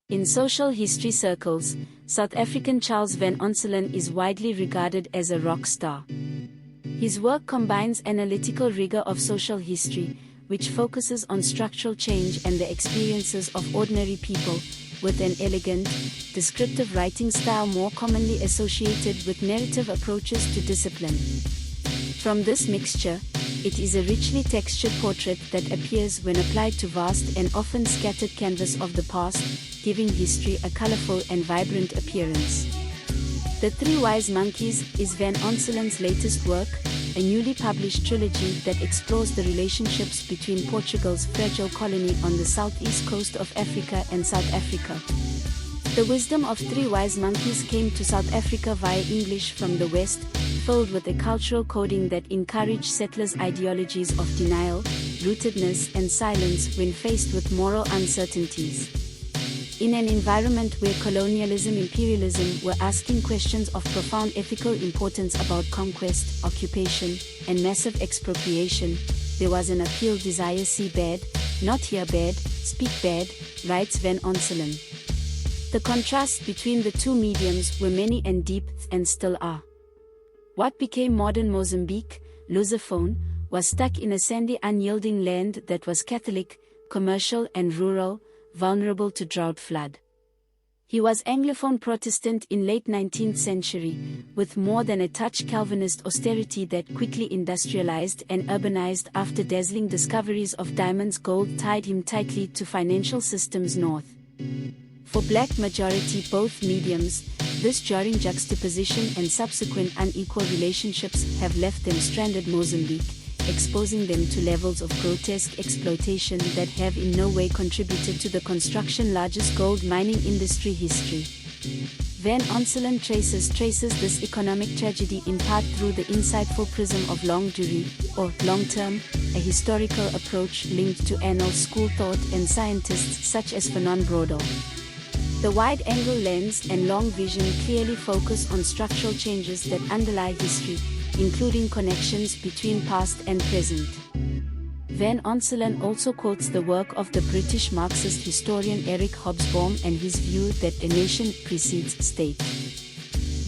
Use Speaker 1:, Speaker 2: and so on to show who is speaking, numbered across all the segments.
Speaker 1: In social history circles, South African Charles van Onselen is widely regarded as a rock star. His work combines analytical rigor of social history, which focuses on structural change and the experiences of ordinary people, with an elegant, descriptive writing style more commonly associated with narrative approaches to discipline. From this mixture, it is a richly textured portrait that appears when applied to vast and often scattered canvas of the past, giving history a colorful and vibrant appearance. The Three Wise Monkeys is Van Onselen's latest work, a newly published trilogy that explores the relationships between Portugal's fragile colony on the southeast coast of Africa and South Africa. The wisdom of Three Wise Monkeys came to South Africa via English from the West, filled with a cultural coding that encouraged settlers' ideologies of denial, rootedness and silence when faced with moral uncertainties. In an environment where colonialism and imperialism were asking questions of profound ethical importance about conquest, occupation, and massive expropriation, there was an appeal desire see bad, not hear bad, speak bad, writes Van Onselen. The contrasts between the two mediums were many and deep, and still are. What became modern Mozambique, Lusophone, was stuck in a sandy unyielding land that was Catholic, commercial and rural, vulnerable to drought flood. He was Anglophone Protestant in late 19th century, with more than a touch Calvinist austerity that quickly industrialized and urbanized after dazzling discoveries of diamonds. Gold tied him tightly to financial systems north. For black majority both mediums, this jarring juxtaposition and subsequent unequal relationships have left them stranded Mozambique, exposing them to levels of grotesque exploitation that have in no way contributed to the construction's largest gold mining industry history. Van Onselen traces this economic tragedy in part through the insightful prism of longue durée, or long-term, a historical approach linked to annals school thought and scientists such as Fernand Braudel. The wide-angle lens and long vision clearly focus on structural changes that underlie history, including connections between past and present. Van Onselen also quotes the work of the British Marxist historian Eric Hobsbawm and his view that a nation precedes state.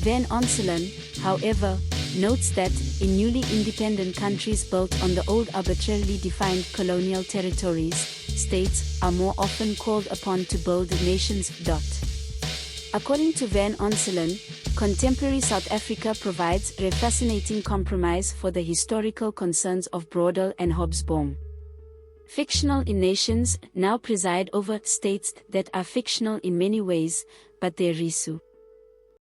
Speaker 1: Van Onselen, however, notes that, in newly independent countries built on the old arbitrarily defined colonial territories, states are more often called upon to build nations. According to Van Onselen, contemporary South Africa provides a fascinating compromise for the historical concerns of Braudel and Hobsbawm. Fictional in nations now preside over states that are fictional in many ways, but their risu.